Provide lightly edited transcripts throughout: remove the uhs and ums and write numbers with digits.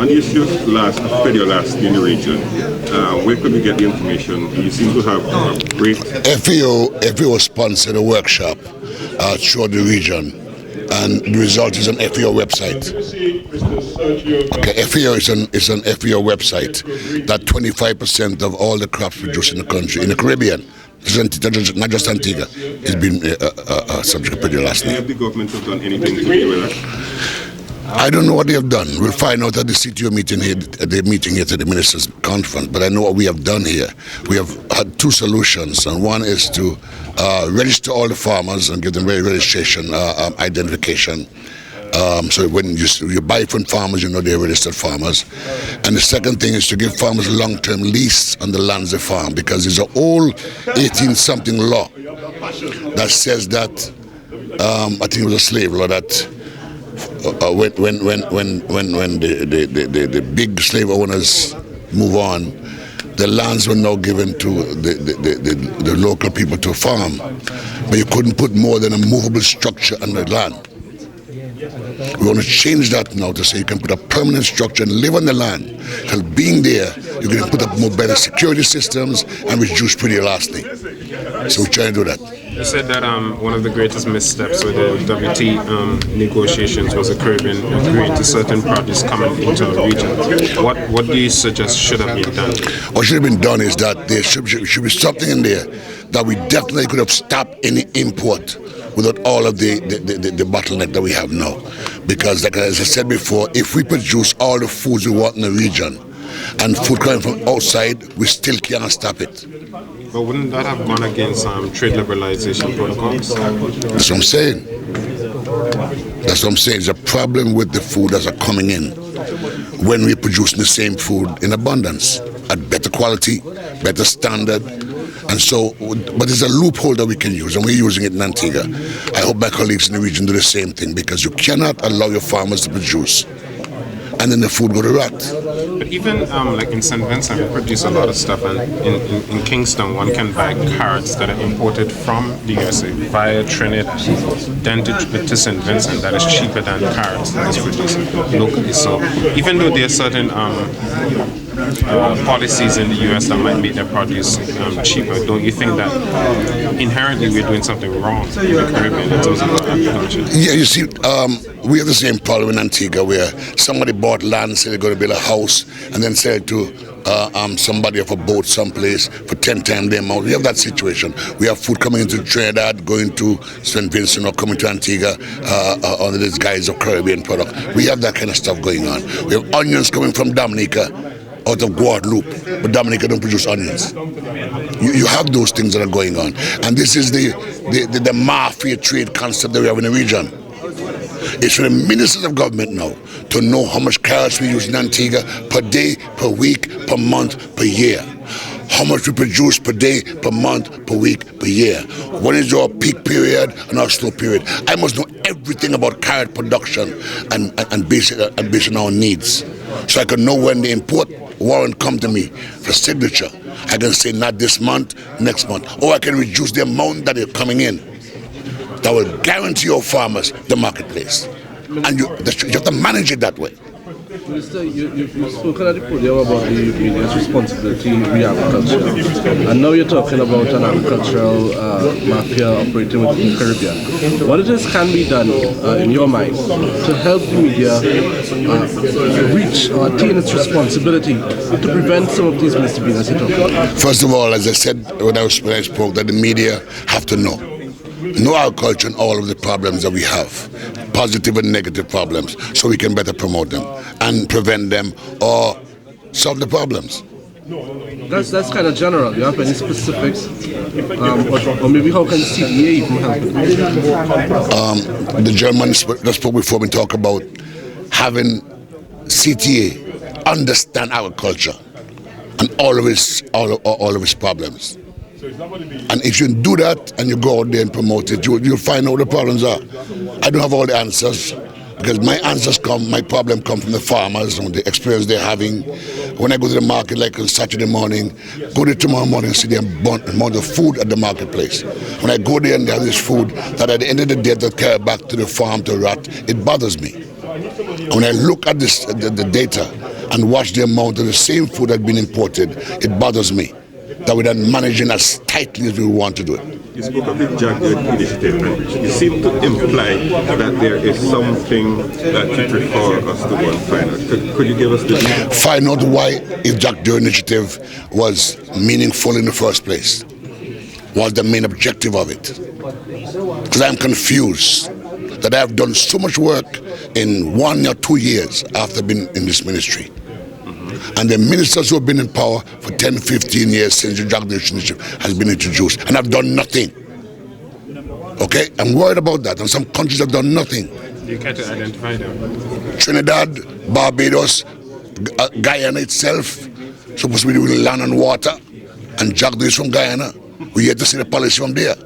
On the issue of failure last in the region, where could we get the information? You seem to have a great... FAO sponsored a workshop throughout the region, and the result is on FAO website. Okay, FAO is on FAO website that 25% of all the crops produced in the country, in the Caribbean, not just Antigua, has been subject to failure last year. Have the government have done anything to deal with that? I don't know what they have done. We'll find out at the CTO meeting here, the meeting here to the ministers' conference. But I know what we have done here. We have had two solutions, and one is to register all the farmers and give them registration identification. So when you buy from farmers, you know they're registered farmers. And the second thing is to give farmers a long-term lease on the lands they farm, because there's an old 18-something law that says that, I think it was a slave law, that when the big slave owners move on, the lands were now given to the local people to farm, but you couldn't put more than a movable structure on the land. We want to change that now to say you can put a permanent structure and live on the land. Because being there, you can put up more better security systems and reduce pretty lastly. So we're trying to do that. You said that one of the greatest missteps with the WT negotiations was the Caribbean agreeing to certain produce coming into the region. What do you suggest should have been done? What should have been done is that there should be something in there that we definitely could have stopped any import without all of the bottleneck that we have now. Because like as I said before, if we produce all the foods we want in the region and food coming from outside, we still can't stop it. But wouldn't that have gone against trade liberalization protocols? That's what I'm saying. That's what I'm saying. There's a problem with the food that's coming in when we're producing the same food in abundance at better quality, better standard. And so, but there's a loophole that we can use, and we're using it in Antigua. I hope my colleagues in the region do the same thing, because you cannot allow your farmers to produce and then the food go to rot. But even like in St. Vincent, we produce a lot of stuff, and in Kingston, one can buy carrots that are imported from the USA via Trinidad, then to St. Vincent, that is cheaper than carrots that is produced locally. So even though there are certain policies in the US that might make their produce cheaper, don't you think that inherently we're doing something wrong in the Caribbean in terms of agriculture? Yeah, you see, we have the same problem in Antigua, where somebody bought land, said they're going to build a house, and then sell it to somebody off a boat someplace for 10 times the amount. We have that situation. We have food coming into Trinidad, going to St. Vincent, or coming to Antigua under this guise of Caribbean product. We have that kind of stuff going on. We have onions coming from Dominica out of Guadeloupe, but Dominica don't produce onions. You have those things that are going on, and this is the mafia trade concept that we have in the region. It's for the ministers of government now to know how much carrots we use in Antigua per day, per week, per month, per year. How much we produce per day, per month, per week, per year. When is our peak period and our slow period? I must know everything about carrot production and base it on our needs. So I can know when the import warrant come to me for signature. I can say not this month, next month. Or I can reduce the amount that is coming in. That will guarantee your farmers the marketplace. And you have to manage it that way. Minister, you've spoken at the podium about the media's responsibility in agriculture, and now you're talking about an agricultural mafia operating within the Caribbean. What it is can be done, in your mind, to help the media reach or attain its responsibility to prevent some of these misdemeanors you're talking about? First of all, as I said when I spoke, that the media have to know agriculture and all of the problems that we have, positive and negative problems, so we can better promote them and prevent them or solve the problems. That's kind of general. Do you have any specifics? Or maybe how can CDA even help with this? The gentleman that spoke before me talk about having CTA understand agriculture and all of its problems. And if you do that and you go out there and promote it, you'll find out what the problems are. I don't have all the answers, because my problem come from the farmers and the experience they're having. When I go to the market, like on Saturday morning, go there tomorrow morning and see the amount of food at the marketplace. When I go there and they have this food that at the end of the day they'll carry back to the farm to rot, it bothers me. And when I look at the data, and watch the amount of the same food that had been imported, it bothers me that we're not managing as tightly as we want to do it. You spoke of the Jaguar initiative, and you seem to imply that there is something that you prefer us to go and find out. Could you give us the details? Find out why if Jaguar initiative was meaningful in the first place. What's the main objective of it? Because I'm confused that I have done so much work in 1 or 2 years after being in this ministry. And the ministers who have been in power for 10, 15 years since the Jaguar initiative has been introduced, and I've done nothing. Okay, I'm worried about that, and some countries have done nothing. Do you care to identify them? Trinidad, Barbados, Guyana itself, supposed to be doing land and water, and Jaguar is from Guyana. We yet to see the policy from there.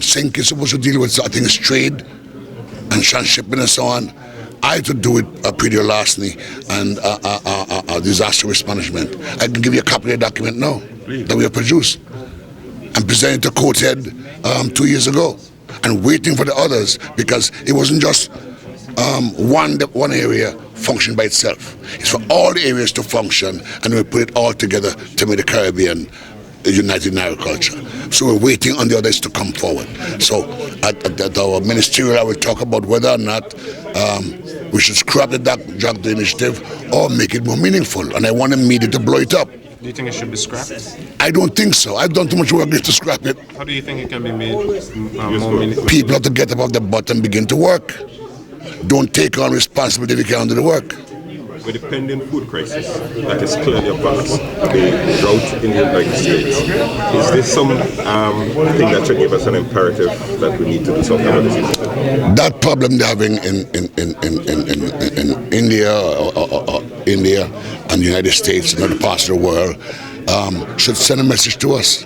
Sink is supposed to deal with, I think, it's trade and transshipping and so on. I had to do with predolaciny and disaster risk management. I can give you a copy of the document now that we have produced and presented to Coated 2 years ago, and waiting for the others, because it wasn't just one area function by itself. It's for all the areas to function, and we put it all together to make the Caribbean united in agriculture. So we're waiting on the others to come forward. So at our ministerial, I will talk about whether or not we should scrap the Jaguar initiative or make it more meaningful. And I want the media to blow it up. Do you think it should be scrapped? I don't think so. I've done too much work to scrap it. How do you think it can be made more meaningful? People have to get up off the butt and begin to work. Don't take on responsibility if you can't do the work. With the pending food crisis that is clearly upon us, the drought in the United States, is this some thing that should give us an imperative that we need to do something about this? That problem they're having in India or India and the United States and other parts of the world should send a message to us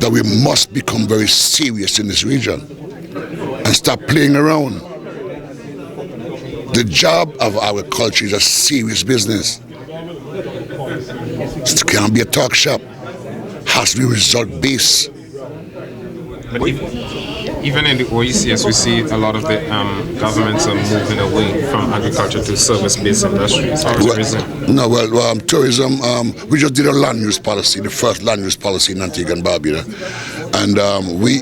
that we must become very serious in this region and stop playing around. The job of agriculture is a serious business. It can't be a talk shop. It has to be result-based. But even in the OECS, we see a lot of the governments are moving away from agriculture to service-based industries. Tourism, we just did a land use policy, the first land use policy in Antigua and Barbuda. And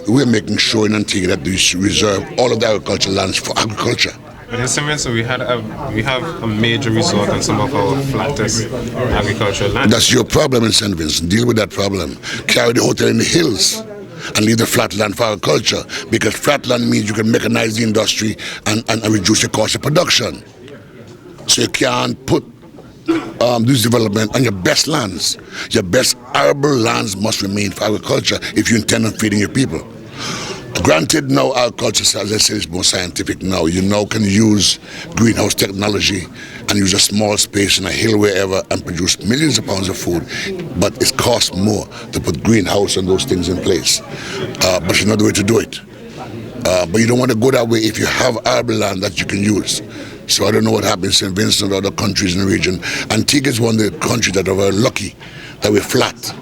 we're making sure in Antigua that we reserve all of the agricultural lands for agriculture. But in St. Vincent, we have a major resort on some of our flattest agricultural land. That's your problem in St. Vincent. Deal with that problem. Carry the hotel in the hills and leave the flat land for agriculture, because flat land means you can mechanize the industry and reduce the cost of production. So you can't put this development on your best lands. Your best arable lands must remain for agriculture if you intend on feeding your people. Granted, now agriculture, as I said, is more scientific now. You now can use greenhouse technology and use a small space in a hill wherever and produce millions of pounds of food, but it costs more to put greenhouse and those things in place. But it's not the way to do it. But you don't want to go that way if you have arable land that you can use. So I don't know what happens in St. Vincent or other countries in the region. Antigua is one of the countries that are very lucky that we're flat.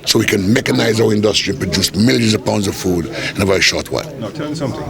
So we can mechanize our industry and produce millions of pounds of food in a very short while. Now tell me something.